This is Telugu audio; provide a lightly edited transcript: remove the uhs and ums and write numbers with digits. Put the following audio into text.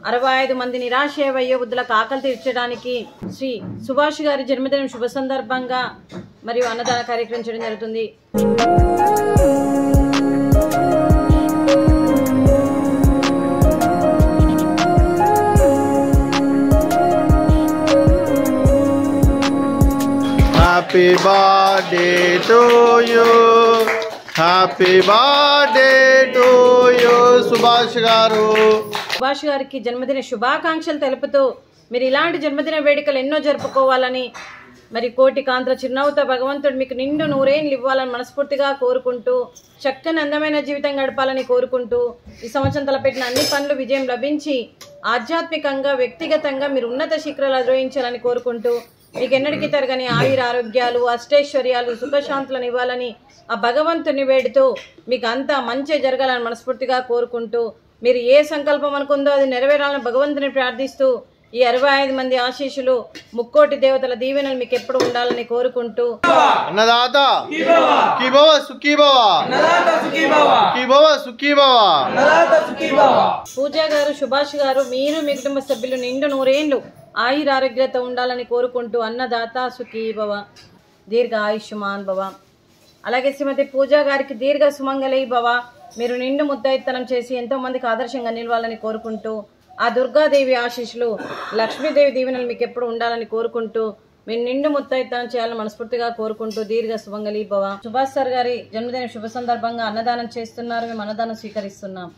65 మంది నిరాశయ వయోవృద్ధులకు ఆకలి తీర్చడానికి శ్రీ సుభాష్ గారి జన్మదినం శుభ సందర్భంగా మరియు అన్నదాన కార్యక్రమం చేయడం జరుగుతుంది. Happy birthday to you, happy birthday to you Subhash గారు. సుభాష్ గారికి జన్మదిన శుభాకాంక్షలు తెలుపుతూ మీరు ఇలాంటి జన్మదిన వేడుకలు ఎన్నో జరుపుకోవాలని మరి కోటి కాంతుల చిరునవ్వుతో భగవంతుడు మీకు నిండు నూరేళ్ళు ఇవ్వాలని మనస్ఫూర్తిగా కోరుకుంటూ చక్కని అందమైన జీవితం గడపాలని కోరుకుంటూ ఈ సంవత్సరం తలపెట్టిన అన్ని పనులు విజయం లభించి ఆధ్యాత్మికంగా వ్యక్తిగతంగా మీరు ఉన్నత శిఖరాలు అధిరోహించాలని కోరుకుంటూ మీకు ఎన్నటికీ తరగని ఆయుర ఆరోగ్యాలు అష్టైశ్వర్యాలు సుఖశాంతులను ఇవ్వాలని ఆ భగవంతుని వేడుతూ మీకు అంతా మంచి జరగాలని మనస్ఫూర్తిగా కోరుకుంటూ మీరు ఏ సంకల్పం అనుకుందో అది నెరవేరాలని భగవంతుని ప్రార్థిస్తూ ఈ 65 మంది ఆశీస్సులు ముక్కోటి దేవతల దీవెనలు మీకు ఎప్పుడు ఉండాలని కోరుకుంటూ అన్నదాత పూజా గారు సుభాష్ గారు మీరు మీ కుటుంబ సభ్యులు నిండు నూరేళ్లు ఆయుర ఆరోగ్యత ఉండాలని కోరుకుంటూ అన్నదాత సుఖీ భవ దీర్ఘ ఆయుష్మాన్ భవ. అలాగే శ్రీమతి పూజా గారికి దీర్ఘ సుమంగళి భవ, మీరు నిండు ముద్దైత్తనం చేసి ఎంతో మందికి ఆదర్శంగా నిలవాలని కోరుకుంటూ ఆ దుర్గాదేవి ఆశీస్సులు లక్ష్మీదేవి దీవెనలు మీకు ఎప్పుడు ఉండాలని కోరుకుంటూ మీరు నిండు ముత్తైత్తనం చేయాలని మనస్ఫూర్తిగా కోరుకుంటూ దీర్ఘ సుమంగళి భవ. సుభాష్ సార్ గారి జన్మదిన శుభ సందర్భంగా అన్నదానం చేస్తున్నారు. మేము అన్నదానం స్వీకరిస్తున్నాం.